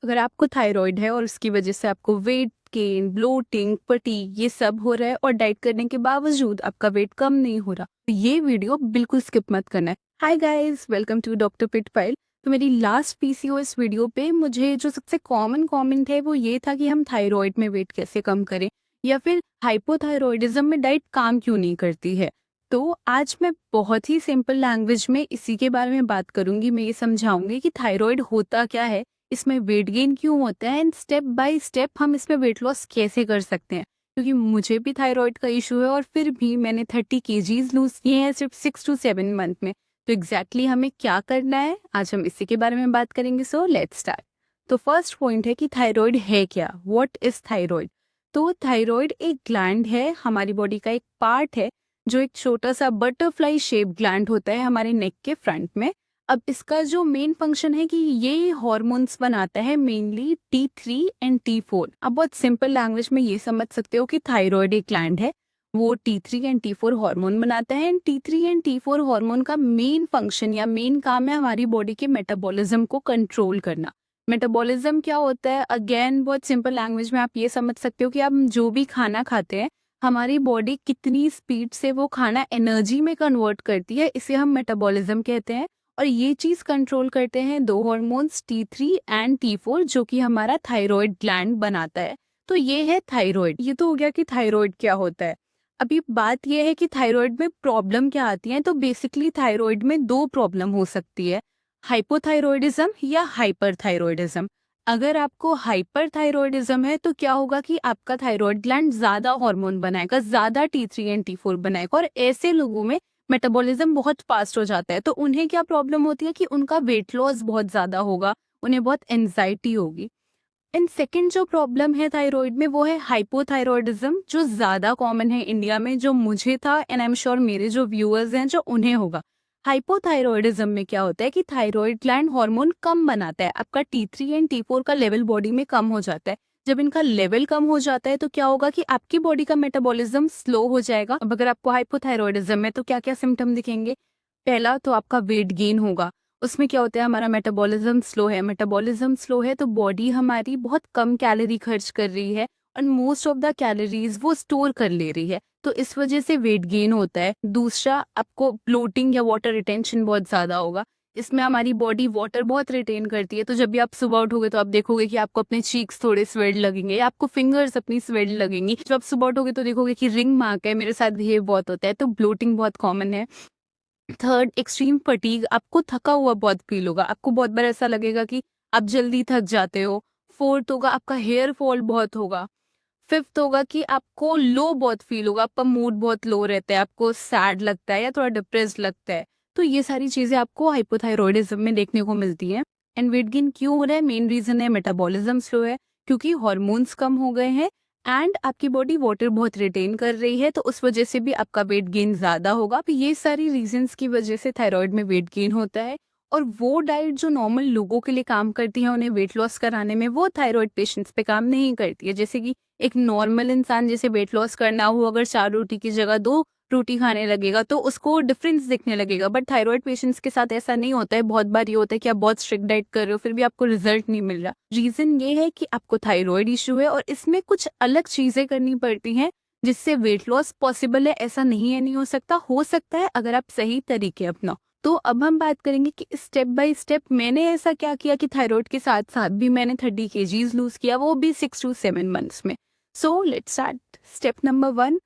अगर आपको थायराइड है और उसकी वजह से आपको वेट गेन, ब्लोटिंग, फटीग ये सब हो रहा है और डाइट करने के बावजूद आपका वेट कम नहीं हो रहा, तो ये वीडियो बिल्कुल स्किप मत करना है। Hi guys, welcome to doctor पिटफाइल। तो मेरी लास्ट पीसीओएस वीडियो पे मुझे जो सबसे कॉमन कमेंट है वो ये था कि हम थायराइड में वेट कैसे कम करें या फिर हाइपोथायरॉयडिज्म में डाइट काम क्यों नहीं करती है। तो आज मैं बहुत ही सिंपल लैंग्वेज में इसी के बारे में बात करूंगी। मैं ये समझाऊंगी कि थायराइड होता क्या है, इसमें वेट गेन क्यों होता है एंड स्टेप बाय स्टेप हम इसमें वेट लॉस कैसे कर सकते हैं। क्योंकि मुझे भी थायराइड का इशू है और फिर भी मैंने 30 केजीज लूज किए हैं सिर्फ 6 to 7 मंथ में। तो एग्जैक्टली हमें क्या करना है, आज हम इसी के बारे में बात करेंगे। सो लेट्स स्टार्ट। तो फर्स्ट पॉइंट है कि थायराइड है क्या, व्हाट इज थायराइड। तो थायराइड एक ग्लैंड है, हमारी बॉडी का एक पार्ट है जो एक छोटा सा बटरफ्लाई शेप ग्लैंड होता है हमारे नेक के फ्रंट में। अब इसका जो मेन फंक्शन है कि ये हॉर्मोन्स बनाता है, मेनली T3 एंड T4। अब बहुत सिंपल लैंग्वेज में ये समझ सकते हो कि थायराइड एक ग्लैंड है, वो T3 एंड T4 हार्मोन बनाता है। And T3 and T4 hormone का मेन फंक्शन या मेन काम है हमारी बॉडी के मेटाबॉलिज्म को कंट्रोल करना। मेटाबॉलिज्म क्या होता है, अगेन बहुत सिंपल लैंग्वेज में आप ये समझ सकते हो कि आप जो भी खाना खाते हैं, हमारी बॉडी कितनी स्पीड से वो खाना एनर्जी में कन्वर्ट करती है, इसे हम मेटाबॉलिज्म कहते हैं। और ये चीज कंट्रोल करते हैं दो हार्मोन्स T3 एंड T4 जो कि हमारा थायराइड ग्लैंड बनाता है। तो ये है थायराइड। ये तो हो गया कि थायराइड क्या होता है। अभी बात ये है कि थायराइड में प्रॉब्लम क्या आती है। तो बेसिकली थायराइड में दो प्रॉब्लम हो सकती है, हाइपोथायरॉयडिज्म या हाइपरथायरॉयडिज्म। अगर आपको हाइपरथायरॉयडिज्म है तो क्या होगा कि आपका थायराइड ग्लैंड ज्यादा हार्मोन बनाएगा, ज्यादा T3 एंड T4 बनाएगा और ऐसे लोगों में मेटाबॉलिज्म बहुत फास्ट हो जाता है। तो उन्हें क्या प्रॉब्लम होती है कि उनका वेट लॉस बहुत ज्यादा होगा, उन्हें बहुत एंजाइटी होगी। एंड सेकंड जो प्रॉब्लम है थायराइड में वो है हाइपोथायरॉयडिज्म, जो ज्यादा कॉमन है इंडिया में, जो मुझे था एंड आई एम श्योर मेरे जो व्यूअर्स हैं जो उन्हें होगा। हाइपोथायरॉयडिज्म में क्या होता है कि थायराइड ग्लैंड हार्मोन कम बनाता है, आपका T3 एंड T4 का लेवल बॉडी में कम हो जाता है। जब इनका लेवल कम हो जाता है तो क्या होगा कि आपकी बॉडी का मेटाबॉलिज्म स्लो हो जाएगा। अब अगर आपको हाइपोथायरॉयडिज्म है तो क्या क्या सिम्टम दिखेंगे। पहला तो आपका वेट गेन होगा। उसमें क्या होता है, हमारा मेटाबॉलिज्म स्लो है। मेटाबॉलिज्म स्लो है तो बॉडी हमारी बहुत कम कैलोरी खर्च कर रही है और मोस्ट ऑफ द कैलोरीज वो स्टोर कर ले रही है, तो इस वजह से वेट गेन होता है। दूसरा, आपको ब्लोटिंग या वाटर रिटेंशन बहुत ज्यादा होगा। इसमें हमारी बॉडी वाटर बहुत रिटेन करती है, तो जब भी आप सुबह उठोगे तो आप देखोगे कि आपको अपने चीक्स थोड़े स्वेड लगेंगे या आपको फिंगर्स अपनी स्वेड लगेंगी। जब आप सुबह उठोगे तो देखोगे कि रिंग मार्क है, मेरे साथ भी ये बहुत होता है। तो ब्लोटिंग बहुत कॉमन है। थर्ड, एक्सट्रीम फटीग, आपको थका हुआ बहुत फील होगा, आपको बहुत बार ऐसा लगेगा कि आप जल्दी थक जाते हो। फोर्थ होगा, आपका हेयर फॉल बहुत होगा। फिफ्थ होगा कि आपको लो बहुत फील होगा, आपका मूड बहुत लो रहता है, आपको सैड लगता है या थोड़ा डिप्रेस्ड लगता है। तो ये सारी चीजें आपको हाइपोथायरॉयडिज्म में देखने को मिलती हैं। एंड वेट गेन क्यों हो रहा है, मेन रीजन है मेटाबॉलिज्म स्लो है, क्योंकि हार्मोन्स कम हो गए हैं एंड आपकी बॉडी वाटर बहुत रिटेन कर रही है, तो उस वजह से भी आपका वेट गेन ज्यादा होगा। तो ये सारी रीजंस की वजह से थायराइड में वेट गेन होता है। और वो डाइट जो नॉर्मल लोगों के लिए काम करती है उन्हें वेट लॉस कराने में, वो थायराइड पेशेंट्स पे काम नहीं करती है। जैसे कि एक नॉर्मल इंसान जैसे वेट लॉस करना हो, अगर 4 रोटी की जगह 2 रोटी खाने लगेगा तो उसको डिफरेंस दिखने लगेगा। बट थायराइड पेशेंट्स के साथ ऐसा नहीं होता है। बहुत बार ये होता है कि आप बहुत स्ट्रिक्ट डाइट कर रहे हो फिर भी आपको रिजल्ट नहीं मिल रहा। रीजन ये है कि आपको थायराइड इशू है और इसमें कुछ अलग चीजें करनी पड़ती हैं जिससे वेट लॉस पॉसिबल है। ऐसा नहीं है नहीं हो सकता है अगर आप सही तरीके अपनाओ। तो अब हम बात करेंगे कि स्टेप बाय स्टेप मैंने ऐसा क्या किया कि थायराइड के साथ साथ भी मैंने 30 केजीज लूज किया, वो भी 6 to 7 मंथ्स में। So let's start. Step number 1,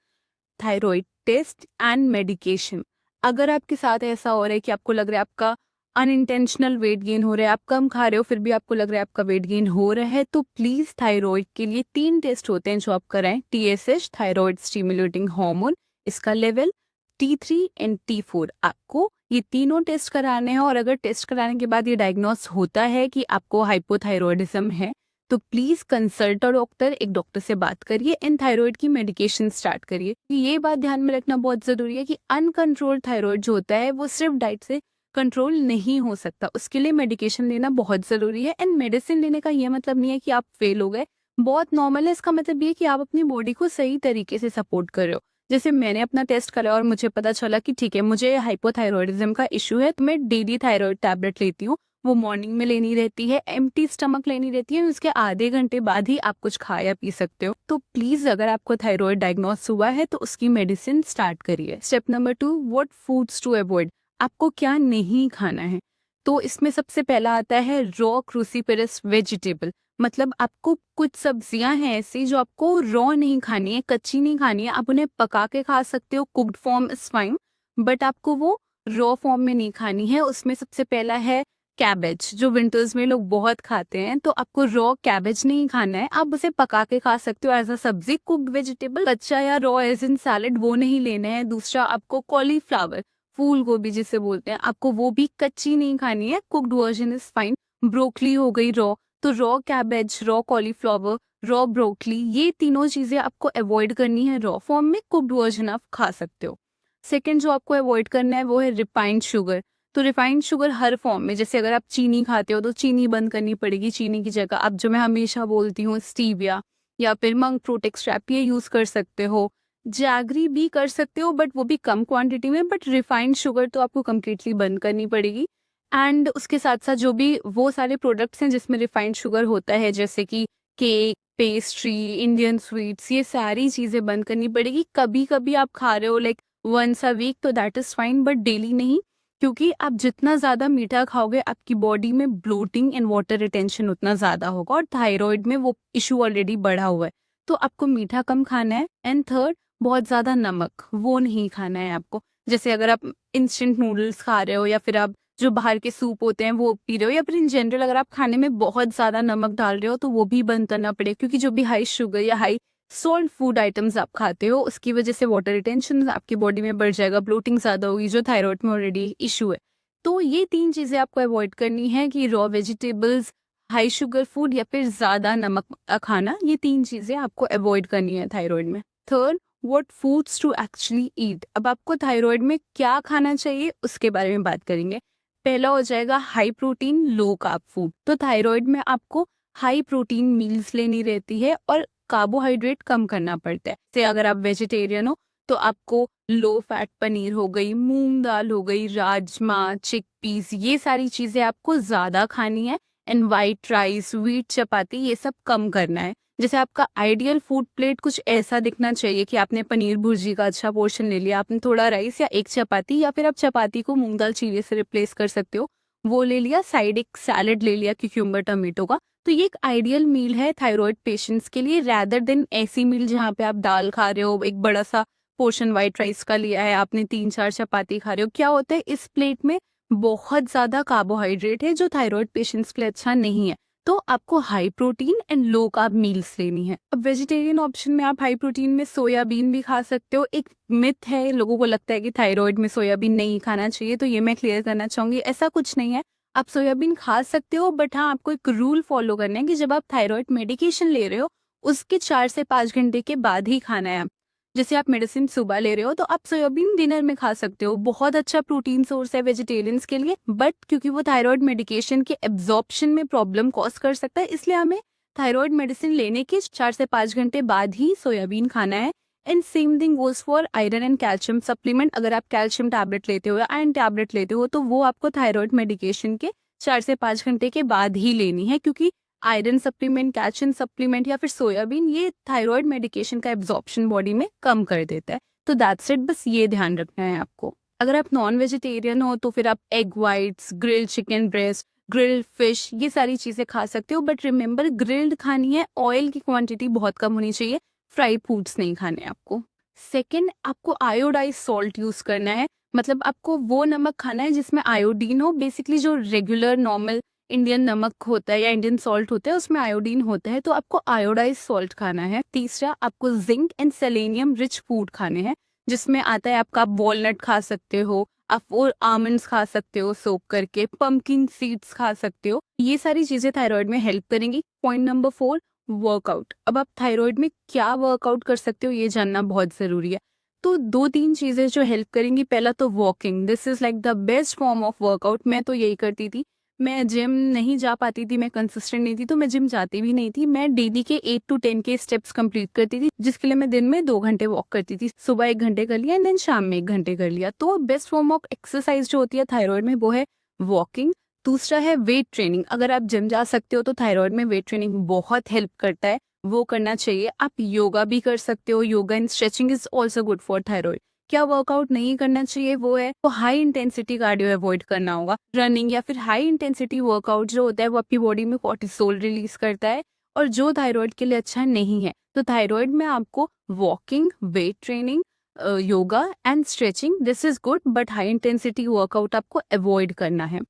thyroid test and medication. अगर आपके साथ ऐसा हो रहा है कि आपको लग रहा है आपका अनइंटेंशनल वेट गेन हो रहा है, आप कम खा रहे हो फिर भी आपको लग रहा है आपका वेट गेन हो रहा है, तो प्लीज थायराइड के लिए 3 टेस्ट होते हैं जो आप कराएं। TSH, थायराइड स्टिमुलेटिंग हार्मोन, इसका लेवल, T3 एंड T4, आपको ये तीनों टेस्ट कराने हैं। और अगर टेस्ट कराने के बाद ये डायग्नोस होता है कि आपको हाइपोथायरॉयडिज्म है तो प्लीज कंसल्ट अ डॉक्टर, एक डॉक्टर से बात करिए एंड थायराइड की मेडिकेशन स्टार्ट करिए। ये बात ध्यान में रखना बहुत जरूरी है कि अनकंट्रोल्ड थायराइड जो होता है वो सिर्फ डाइट से कंट्रोल नहीं हो सकता, उसके लिए मेडिकेशन लेना बहुत जरूरी है। एंड मेडिसिन लेने का ये मतलब नहीं है कि आप फेल हो गए, बहुत नॉर्मल है। इसका मतलब ये कि आप अपनी बॉडी को सही तरीके से सपोर्ट कर रहे हो। जैसे मैंने अपना टेस्ट करा और मुझे पता चला कि ठीक है मुझे हाइपोथायरॉयडिज्म का इशू है, तो मैं डेली थायराइड टैबलेट लेती हूँ। वो मॉर्निंग में लेनी रहती है, एम्प्टी स्टमक लेनी रहती है, उसके आधे घंटे बाद ही आप कुछ खा या पी सकते हो। तो प्लीज अगर आपको थायराइड डायग्नोस हुआ है तो उसकी मेडिसिन स्टार्ट करिए। Step number 2, what foods to avoid, आपको क्या नहीं खाना है। तो इसमें सबसे पहला आता है रॉ क्रूसीफेरस वेजिटेबल, मतलब आपको कुछ सब्जियां हैं ऐसी जो आपको रॉ नहीं खानी है, कच्ची नहीं खानी है, आप उन्हें पका के खा सकते हो, cooked form is fine, but आपको वो रॉ फॉर्म में नहीं खानी है। उसमें सबसे पहला है कैबेज, जो विंटर्स में लोग बहुत खाते हैं, तो आपको रॉ कैबेज नहीं खाना है, आप उसे पका के खा सकते हो एज अ सब्जी, कुक्ड वेजिटेबल, कच्चा या रॉ एज इन सैलेड वो नहीं लेना है। दूसरा आपको कॉलीफ्लावर, फूल गोभी जिसे बोलते हैं, आपको वो भी कच्ची नहीं खानी है, cooked version is fine. Broccoli हो गई रॉ, तो raw cabbage, raw cauliflower, raw broccoli, ये तीनों चीजें आपको अवॉइड करनी है रॉ फॉर्म में, कुक्ड वर्जन आप खा सकते हो। सेकेंड जो आपको अवॉइड करना है वो है रिफाइंड शुगर। तो रिफाइंड शुगर हर फॉर्म में, जैसे अगर आप चीनी खाते हो तो चीनी बंद करनी पड़ेगी, चीनी की जगह आप, जो मैं हमेशा बोलती हूँ, स्टीविया या फिर मंक फ्रूट एक्सट्रैक्ट, ये यूज कर सकते हो। जैगरी भी कर सकते हो बट वो भी कम क्वांटिटी में, बट रिफाइंड शुगर तो आपको कम्प्लीटली बंद करनी पड़ेगी। एंड उसके साथ साथ जो भी वो सारे प्रोडक्ट्स हैं जिसमें रिफाइंड शुगर होता है, जैसे कि केक, पेस्ट्री, इंडियन स्वीट्स, ये सारी चीजें बंद करनी पड़ेगी। कभी कभी आप खा रहे हो लाइक वंस अ वीक तो that is fine, but daily नहीं, क्योंकि आप जितना ज्यादा मीठा खाओगे आपकी बॉडी में ब्लोटिंग एंड वाटर रिटेंशन उतना ज्यादा होगा, और थायराइड में वो इशू ऑलरेडी बढ़ा हुआ है, तो आपको मीठा कम खाना है। एंड थर्ड, बहुत ज्यादा नमक वो नहीं खाना है आपको। जैसे अगर आप इंस्टेंट नूडल्स खा रहे हो या फिर आप जो बाहर के सूप होते हैं वो पी रहे हो, या फिर इन जनरल अगर आप खाने में बहुत ज्यादा नमक डाल रहे हो तो वो भी बंद करना पड़ेगा, क्योंकि जो भी हाई शुगर या हाई सॉल्ट फूड आइटम्स आप खाते हो उसकी वजह से वाटर रिटेंशन आपकी बॉडी में बढ़ जाएगा, ब्लोटिंग ज्यादा होगी, जो थायराइड में ऑलरेडी इशू है। तो ये तीन चीजें आपको अवॉइड करनी है कि raw vegetables, high sugar food या फिर ज्यादा नमक खाना, ये तीन चीजें आपको अवॉइड करनी है थायराइड में। Third, what foods to actually eat, अब आपको थायराइड में क्या खाना चाहिए उसके बारे में बात करेंगे। पहला हो जाएगा high protein low carb food. तो थायराइड में आपको हाई प्रोटीन मील्स लेनी रहती है और कार्बोहाइड्रेट कम करना पड़ता है। जैसे अगर आप वेजिटेरियन हो तो आपको लो फैट पनीर हो गई, मूंग दाल हो गई, राजमा, चिकपीस, ये सारी चीजें आपको ज्यादा खानी है। एंड वाइट राइस, व्हीट चपाती, ये सब कम करना है। जैसे आपका आइडियल फूड प्लेट कुछ ऐसा दिखना चाहिए कि आपने पनीर भुर्जी का अच्छा पोर्शन ले लिया, आपने थोड़ा राइस या एक चपाती, या फिर आप चपाती को मूंग दाल चीरे से रिप्लेस कर सकते हो, वो ले लिया, साइड एक सैलेड ले लिया क्यूक्यूम्बर टमेटो का। तो ये एक आइडियल मील है थायराइड पेशेंट्स के लिए, रैदर देन ऐसी मील जहाँ पे आप दाल खा रहे हो, एक बड़ा सा पोर्शन व्हाइट राइस का लिया है आपने, 3-4 चपाती खा रहे हो। क्या होता है, इस प्लेट में बहुत ज्यादा कार्बोहाइड्रेट है जो थायराइड पेशेंट्स के लिए अच्छा नहीं है। तो आपको high protein and low carb meals लेनी है। अब वेजिटेरियन ऑप्शन में आप हाई प्रोटीन में सोयाबीन भी खा सकते हो। एक मिथ है, लोगों को लगता है कि थायराइड में सोयाबीन नहीं खाना चाहिए, तो ये मैं क्लियर करना चाहूंगी, ऐसा कुछ नहीं है। आप सोयाबीन खा सकते हो, बट हाँ, आपको एक रूल फॉलो करना है कि जब आप थायराइड मेडिकेशन ले रहे हो उसके 4 से 5 घंटे के बाद ही खाना है। जैसे आप मेडिसिन सुबह ले रहे हो तो आप सोयाबीन डिनर में खा सकते हो, बहुत अच्छा प्रोटीन सोर्स है वेजिटेरियंस के लिए, बट क्योंकि वो थायराइड मेडिकेशन के एब्जॉर्प्शन में प्रॉब्लम कॉज कर सकता है, इसलिए हमें थायराइड मेडिसिन लेने के 4 से 5 घंटे बाद ही सोयाबीन खाना है। And same thing goes for iron and calcium supplement. अगर आप कैल्शियम टैबलेट लेते हो या आयरन टैबलेट लेते हो तो वो आपको थायराइड मेडिकेशन के 4 से 5 घंटे के बाद ही लेनी है, क्योंकि आयरन सप्लीमेंट, कैल्शियम सप्लीमेंट या फिर सोयाबीन, ये थायराइड मेडिकेशन का एब्जॉर्प्शन बॉडी में कम कर देता है। तो दैट्स इट, बस ये ध्यान रखना है आपको। अगर आप नॉन वेजिटेरियन हो तो फिर आप egg whites, grilled chicken breast, grilled fish, ये सारी चीजें खा सकते हो, बट रिमेंबर ग्रिल्ड खानी है, ऑयल की क्वांटिटी बहुत कम होनी चाहिए, फ्राई फूड्स नहीं खाने आपको। सेकेंड, आपको आयोडाइज सॉल्ट यूज करना है, मतलब आपको वो नमक खाना है जिसमें आयोडीन हो। बेसिकली जो रेगुलर नॉर्मल इंडियन नमक होता है या इंडियन सॉल्ट होता है उसमें आयोडीन होता है, तो आपको आयोडाइज सॉल्ट खाना है। तीसरा, आपको zinc and selenium rich food खाने हैं, जिसमें आता है आपका वॉलनट खा सकते हो, आप वो आमंड्स खा सकते हो सोक करके, पंपकिन सीड्स खा सकते हो, ये सारी चीजें थायराइड में हेल्प करेंगी। Point number 4, workout. अब आप थायराइड में क्या वर्कआउट कर सकते हो ये जानना बहुत जरूरी है। तो 2-3 चीजें जो हेल्प करेंगी, पहला तो walking, this is like the best form of workout. मैं तो यही करती थी, मैं जिम नहीं जा पाती थी, मैं कंसिस्टेंट नहीं थी, तो मैं जिम जाती भी नहीं थी, मैं डेली के 8 to 10 के स्टेप्स कंप्लीट करती थी, जिसके लिए मैं दिन में 2 घंटे वॉक करती थी। सुबह 1 घंटे कर लिया एंड देन शाम में 1 घंटे कर लिया। तो बेस्ट फॉर्म ऑफ एक्सरसाइज जो होती है थायराइड में वो है वॉकिंग। दूसरा है वेट ट्रेनिंग। अगर आप जिम जा सकते हो तो थायराइड में वेट ट्रेनिंग बहुत हेल्प करता है, वो करना चाहिए। आप योगा भी कर सकते हो, yoga and stretching is also good for thyroid. क्या वर्कआउट नहीं करना चाहिए वो है तो हाई इंटेंसिटी कार्डियो अवॉइड करना होगा। रनिंग या फिर हाई इंटेंसिटी वर्कआउट जो होता है वो आपकी बॉडी में कॉर्टिसोल रिलीज करता है और जो थायराइड के लिए अच्छा नहीं है। तो थायराइड में आपको walking, weight training, yoga and stretching this is good, but high intensity workout आपको अवॉइड करना है।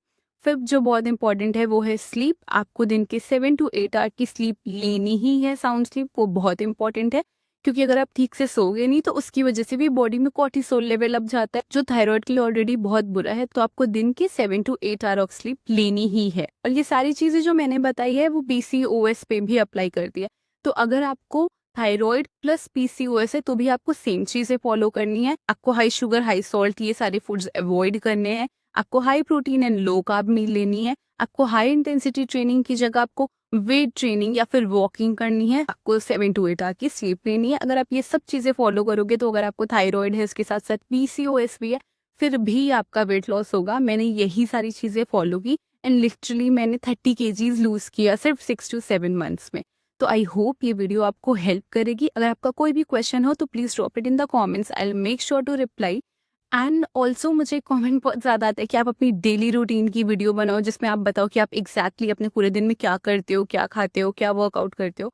फिर जो बहुत इंपॉर्टेंट है वो है स्लीप। आपको दिन के 7 to 8 आवर की स्लीप लेनी ही है, साउंड स्लीप, वो बहुत इंपॉर्टेंट है। क्योंकि अगर आप ठीक से सोगे नहीं तो उसकी वजह से भी बॉडी में कॉर्टिसोल लेवल अप जाता है जो थायराइड के लिए ऑलरेडी बहुत बुरा है। तो आपको दिन के 7 to 8 आवर ऑफ स्लीप लेनी ही है। और ये सारी चीजें जो मैंने बताई है वो PCOS पे भी अप्लाई करती है। तो अगर आपको थायराइड प्लस PCOS है तो भी आपको सेम चीजें फॉलो करनी है। आपको हाई शुगर, हाई सॉल्ट ये सारे फूड्स अवॉइड करने हैं। आपको high protein and low carb meal लेनी है। आपको हाई इंटेंसिटी ट्रेनिंग की जगह आपको वेट ट्रेनिंग या फिर वॉकिंग करनी है। आपको 7 to 8 आवर की स्लीप लेनी है। अगर आप ये सब चीजें फॉलो करोगे तो अगर आपको थायराइड है इसके साथ साथ PCOS भी है फिर भी आपका वेट लॉस होगा। मैंने यही सारी चीजें फॉलो की एंड लिटरली मैंने 30 kgs लूज किया सिर्फ 6 to 7 months में। तो आई होप ये वीडियो आपको हेल्प करेगी। अगर आपका कोई भी क्वेश्चन हो तो please drop it in the comments, I will make sure to reply. And also मुझे कमेंट बहुत ज़्यादा आता है कि आप अपनी डेली रूटीन की वीडियो बनाओ जिसमें आप बताओ कि आप एग्जैक्टली अपने पूरे दिन में क्या करते हो, क्या खाते हो, क्या वर्कआउट करते हो।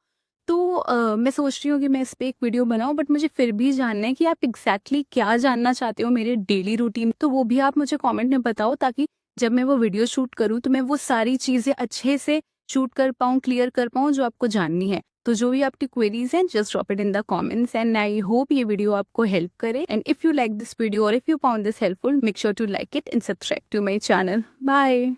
तो मैं सोच रही हूँ कि मैं इस पर एक वीडियो बनाऊँ, बट मुझे फिर भी जानना है कि आप एग्जैक्टली क्या जानना चाहते हो मेरे डेली रूटीन। तो वो भी आप मुझे कॉमेंट में बताओ ताकि जब मैं वो वीडियो शूट करूँ तो मैं वो सारी चीज़ें अच्छे से शूट कर पाऊँ, क्लियर कर पाऊँ जो आपको जाननी है। तो जो भी आपकी क्वेरीज हैं just drop it in the comments and I hope ये वीडियो आपको हेल्प करे। And if you like this video और if you found this helpful make sure to like it and subscribe to my channel. Bye.